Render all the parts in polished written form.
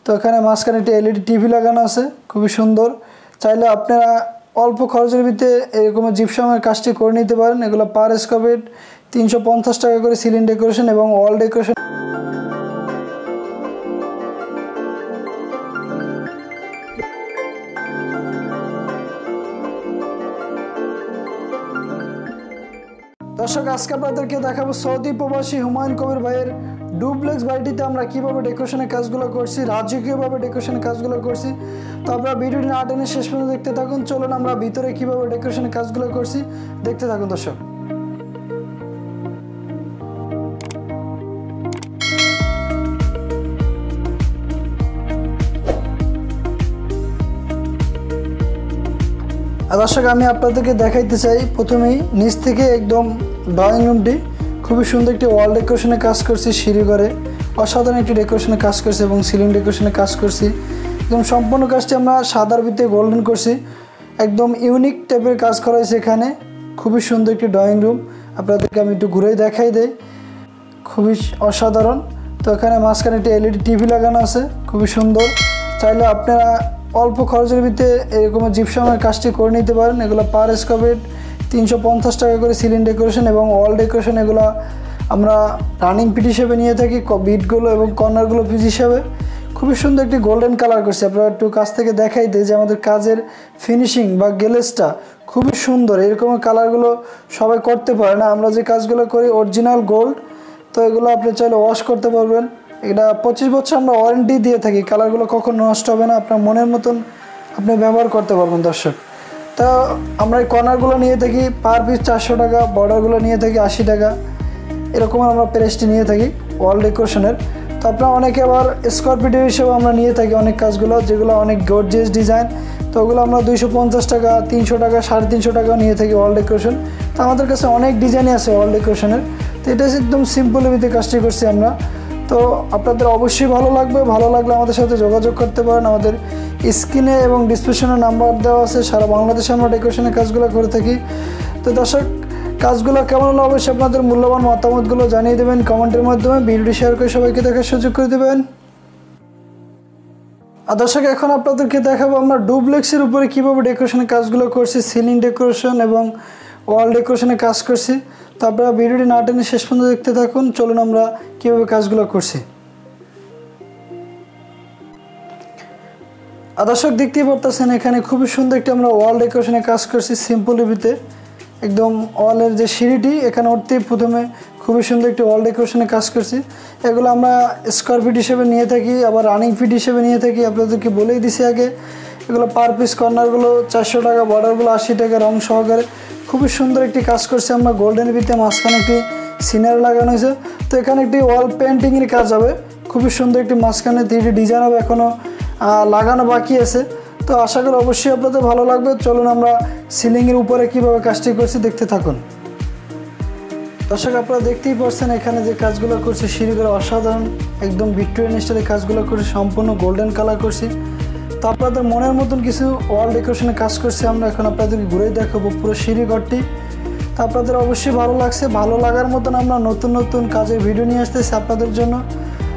তো এখানে মাঝখানে একটি এলইডি টিভি লাগানো আছে, খুবই সুন্দর। চাইলে আপনারা অল্প খরচের ভিতরে এরকম জিপসামের কাজটি করে নিতে পারেন। এগুলো পার স্কোয়ার ফিট 350 টাকা করে সিলিং ডেকোরেশন এবং ওয়াল ডেকোরেশন। দর্শক, আজকে আপনাদেরকে দেখাবো সৌদি প্রবাসী হুমায়ুন কবির ভাইয়ের ডুপ্লেক্স বাড়িটিতে আমরা কীভাবে ডেকোরেশনের কাজগুলো করছি, রাজকীয়ভাবে ডেকোরেশনের কাজগুলো করছি। তো আপনারা ভিডিওটি না টেনে শেষ পর্যন্ত দেখতে থাকুন। চলুন আমরা ভিতরে কীভাবে ডেকোরেশনের কাজগুলো করছি দেখতে থাকুন দর্শক। দর্শক, আমি আপনাদেরকে দেখাইতে চাই প্রথমেই নিচ থেকে একদম ড্রয়িং রুমটি খুবই সুন্দর একটি ওয়াল ডেকোরেশনের কাজ করছি। সিঁড়ি ঘরে অসাধারণ একটি ডেকোরেশনের কাজ করছি এবং সিলিং ডেকোরেশনের কাজ করছি। একদম সম্পূর্ণ কাজটি আমরা সাদার ভিতরে গোল্ডেন করছি। একদম ইউনিক টাইপের কাজ করা হয়েছে এখানে। খুবই সুন্দর একটি ড্রয়িং রুম, আপনাদেরকে আমি একটু ঘুরেই দেখাই দেই। খুবই অসাধারণ। তো এখানে মাঝখানে একটি এলইডি টিভি লাগানো আছে, খুবই সুন্দর। চাইলে আপনারা অল্প খরচের ভিতরে এরকম জিপসামের কাজটি করে নিতে পারেন। এগুলো পার স্কোয়ার ফিট 350 টাকা করে সিলিং ডেকোরেশন এবং ওয়াল ডেকোরেশন। এগুলো আমরা রানিং পিট হিসেবে নিয়ে থাকি, বিটগুলো এবং কর্নারগুলো পিস হিসাবে। খুবই সুন্দর একটি গোল্ডেন কালার করছি। আপনারা একটু কাছ থেকে দেখাই দেয় যে আমাদের কাজের ফিনিশিং বা গ্লেজটা খুবই সুন্দর। এরকম কালারগুলো সবাই করতে পারে না। আমরা যে কাজগুলো করি অরিজিনাল গোল্ড। তো এগুলো আপনি চাইলে ওয়াশ করতে পারবেন। এটা 25 বছর আমরা ওয়ারেন্টি দিয়ে থাকি। কালারগুলো কখনো নষ্ট হবে না, আপনার মনের মতন আপনি ব্যবহার করতে পারবেন দর্শক। তা আমরা এই কর্নারগুলো নিয়ে থাকি পার পিস 400 টাকা, বর্ডারগুলো নিয়ে থাকি 80 টাকা, এরকম আমরা প্রাইসটি নিয়ে থাকি ওয়াল ডেকোরেশনের। তো আপনারা অনেকে আবার স্কোয়ার ফিট হিসেবে আমরা নিয়ে থাকি অনেক কাজগুলো, যেগুলো অনেক গর্জিয়াস ডিজাইন। তো ওগুলো আমরা 250 টাকা, 300 টাকা, 350 টাকা নিয়ে থাকি ওয়াল ডেকোরেশন। তো আমাদের কাছে অনেক ডিজাইনই আছে ওয়াল ডেকোরেশনের। তো এটা একদম সিম্পলের ভিতরে কাজটি করছি আমরা। তো আপনাদের অবশ্যই ভালো লাগবে। ভালো লাগলে আমাদের সাথে যোগাযোগ করতে পারেন। আমাদের স্ক্রিনে এবং ডিসক্রিপশনে নাম্বার দেওয়া আছে। সারা বাংলাদেশে আমরা ডেকোরেশনের কাজগুলো করে থাকি। তো দর্শক, কাজগুলো কেমন হলো অবশ্যই আপনাদের মূল্যবান মতামতগুলো জানিয়ে দেবেন কমেন্টের মাধ্যমে। ভিডিওটি শেয়ার করে সবাইকে দেখার সুযোগ করে দেবেন। আর দর্শক, এখন আপনাদেরকে দেখাবো আমরা ডুপ্লেক্সের উপরে কীভাবে ডেকোরেশনের কাজগুলো করছি, সিলিং ডেকোরেশন এবং ওয়াল ডেকোরেশনের কাজ করছি। তো আপনারা ভিডিওটি না টেনে শেষ পর্যন্ত দেখতে থাকুন। চলুন আমরা কীভাবে কাজগুলো করছি। আর দর্শক, দেখতেই পারতেছেন এখানে খুবই সুন্দর একটি আমরা ওয়াল ডেকোরেশনের কাজ করছি সিম্পলের ভিতরে। একদম ওয়ালের যে সিঁড়িটি এখানে উঠতেই প্রথমে খুবই সুন্দর একটি ওয়াল ডেকোরেশনের কাজ করছি। এগুলো আমরা স্কোয়ার ফিট হিসেবে নিয়ে থাকি, আবার রানিং ফিট হিসেবে নিয়ে থাকি। আপনাদেরকে বলেই দিছি আগে। এগুলো পার পিস কর্নারগুলো 400 টাকা, বর্ডারগুলো 80 টাকা রং সহকারে। খুবই সুন্দর একটি কাজ করছি আমরা গোল্ডেন ভিতরে। মাঝখানে একটি সিনারি লাগানো হয়েছে। তো এখানে একটি ওয়াল পেন্টিংয়ের কাজ হবে। খুবই সুন্দর একটি মাঝখানে 3D ডিজাইন হবে, এখনও লাগানো বাকি আছে। তো আশা করি অবশ্যই আপনাদের ভালো লাগবে। চলুন আমরা সিলিংয়ের উপরে কীভাবে কাজটি করছি দেখতে থাকুন। দর্শক, আপনারা দেখতেই পাচ্ছেন এখানে যে কাজগুলো করছি সিঁড়িগুলো অসাধারণ। একদম ভিক্টোরিয়ান স্টাইলে কাজগুলো করছি, সম্পূর্ণ গোল্ডেন কালার করছি। তো আপনাদের মনের মতন কিছু ওয়াল ডেকোরেশনের কাজ করছি আমরা। এখন আপনাদেরকে ঘুরেই দেখাবো পুরো সিঁড়িঘরটি। তো আপনাদের অবশ্যই ভালো লাগছে। ভালো লাগার মতন আমরা নতুন নতুন কাজের ভিডিও নিয়ে আসতেছি আপনাদের জন্য।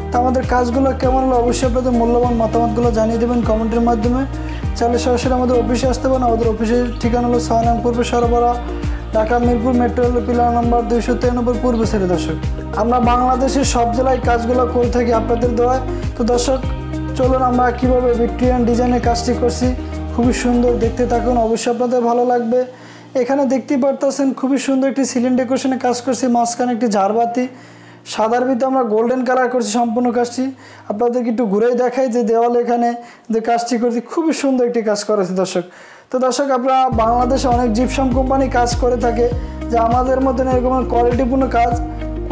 তো আমাদের কাজগুলো কেমন হলো অবশ্যই আপনাদের মূল্যবান মতামতগুলো জানিয়ে দেবেন কমেন্টের মাধ্যমে। চাইলে সরাসরি আমাদের অফিসে আসতে পারেন। আমাদের অফিসের ঠিকানা হলো 6 নং পূর্ব সরবরাহ, Dhaka Mirpur metro rail pillar number 293 পূর্ব সাইডে। দর্শক, আমরা বাংলাদেশের সব জেলায় কাজগুলো করে থাকি আপনাদের দোয়ায়। তো দর্শক, চলুন আমরা কীভাবে ভিক্টোরিয়ান ডিজাইনের কাজটি করছি খুবই সুন্দর, দেখতে থাকুন। অবশ্যই আপনাদের ভালো লাগবে। এখানে দেখতেই পারতেছেন খুবই সুন্দর একটি সিলিং ডেকোরেশনের কাজ করছি। মাঝখানে একটি ঝাড়বাতি সাদার ভিতরে আমরা গোল্ডেন কালার করছি সম্পূর্ণ কাজটি। আপনাদেরকে একটু ঘুরেই দেখাই যে দেওয়ালে এখানে যে কাজটি করছি খুবই সুন্দর একটি কাজ করেছে দর্শক। তো দর্শক, আপনারা বাংলাদেশে অনেক জিপসাম কোম্পানি কাজ করে থাকে, যে আমাদের মতন এরকম কোয়ালিটিপূর্ণ কাজ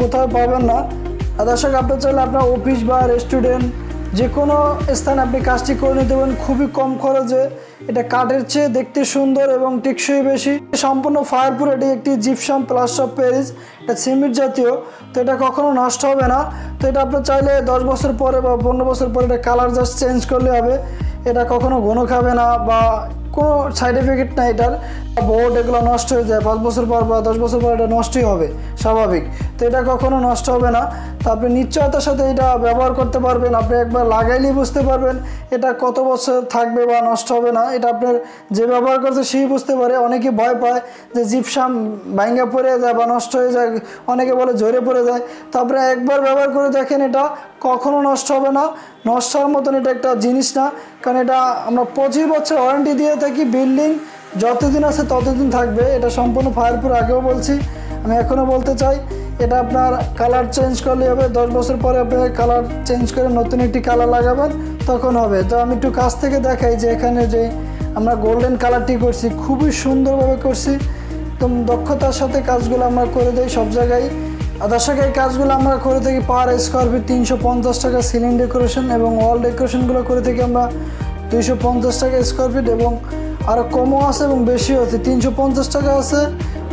কোথাও পাবেন না। আর দর্শক, আপনার চাইলে আপনার অফিস বা রেস্টুরেন্ট যে কোনো স্থানে আপনি কাজটি করে নিতে পারেন খুবই কম খরচে। এটা কাঠের চেয়ে দেখতে সুন্দর এবং টেকসই বেশি। সম্পূর্ণ ফায়ারপ্রুফ। এটি একটি জিপসাম প্লাস্টার অফ প্যারিস, এটা সিমেন্ট জাতীয়। তো এটা কখনো নষ্ট হবে না। তো এটা আপনার চাইলে 10 বছর পরে বা 15 বছর পরে এটা কালার জাস্ট চেঞ্জ করলে হবে। এটা কখনো ঘন খাবে না বা কোনো সাইড এফেক্ট নাই এটার। বোর্ড এগুলো নষ্ট হয়ে যায় 5 বছর পর বা 10 বছর পর, এটা নষ্টই হবে স্বাভাবিক। তো এটা কখনো নষ্ট হবে না। তো আপনি নিশ্চয়তার সাথে এটা ব্যবহার করতে পারবেন। আপনি একবার লাগাইলেই বুঝতে পারবেন এটা কত বছর থাকবে বা নষ্ট হবে না। এটা আপনার যে ব্যবহার করছে সেই বুঝতে পারে। অনেকে ভয় পায় যে জিপসাম ভাঙা পড়ে যায় বা নষ্ট হয়ে যায়, অনেকে বলে ঝরে পড়ে যায়। তো আপনি একবার ব্যবহার করে দেখেন, এটা কখনো নষ্ট হবে না। নষ্ট হওয়ার মতন এটা একটা জিনিস না, কারণ এটা আমরা 25 বছর ওয়ারেন্টি দিয়ে থাকি। বিল্ডিং যতদিন আছে ততদিন থাকবে। এটা সম্পূর্ণ ফায়ারপ্রুফ, আগেও বলছি, আমি এখনও বলতে চাই। এটা আপনার কালার চেঞ্জ করলে হবে, 10 বছর পরে আপনি কালার চেঞ্জ করে নতুন একটি কালার লাগাবেন, তখন হবে। তো আমি একটু কাছ থেকে দেখাই যে এখানে যে আমরা গোল্ডেন কালারটি করছি, খুবই সুন্দরভাবে করছি। একদম দক্ষতার সাথে কাজগুলো আমরা করে দিই সব জায়গায়। দর্শক, এই কাজগুলো আমরা করে থাকি পার স্কোয়ার ফিট 350 টাকা। সিলিং ডেকোরেশন এবং ওয়াল ডেকোরেশনগুলো করে থাকি আমরা 250 টাকা স্কোয়ার ফিট, এবং আরও কমও আছে এবং বেশিও আছে। 350 টাকা আছে,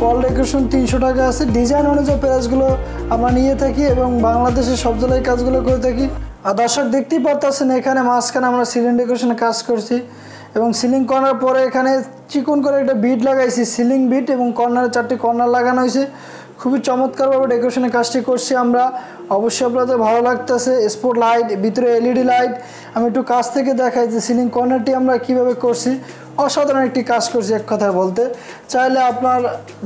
ওয়াল ডেকোরেশন 300 টাকা আছে। ডিজাইন অনুযায়ী প্রাইসগুলো আমরা নিয়ে থাকি এবং বাংলাদেশের সব জায়গায় কাজগুলো করে থাকি। আর দর্শক, দেখতেই পারতেছেন এখানে মাঝখানে আমরা সিলিং ডেকোরেশনে কাজ করছি, এবং সিলিং করার পরে এখানে চিকন করে একটা বিট লাগাইছি, সিলিং বিট, এবং কর্নারে 4টি কর্নার লাগানো হয়েছে। খুবই চমৎকারভাবে ডেকোরেশনের কাজটি করছি আমরা। অবশ্যই আপনাদের ভালো লাগতেছে। স্পট লাইট, ভিতরে এলইডি লাইট। আমি একটু কাছ থেকে দেখাই যে সিলিং কর্নারটি আমরা কিভাবে করছি। অসাধারণ একটি কাজ করছি এক কথায় বলতে। চাইলে আপনার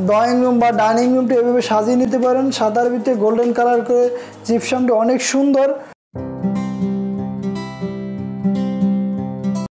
ড্রয়িং রুম বা ডাইনিং রুমটি এভাবে সাজিয়ে নিতে পারেন। সাদার ভিতরে গোল্ডেন কালার করে জিপসামটি অনেক সুন্দর।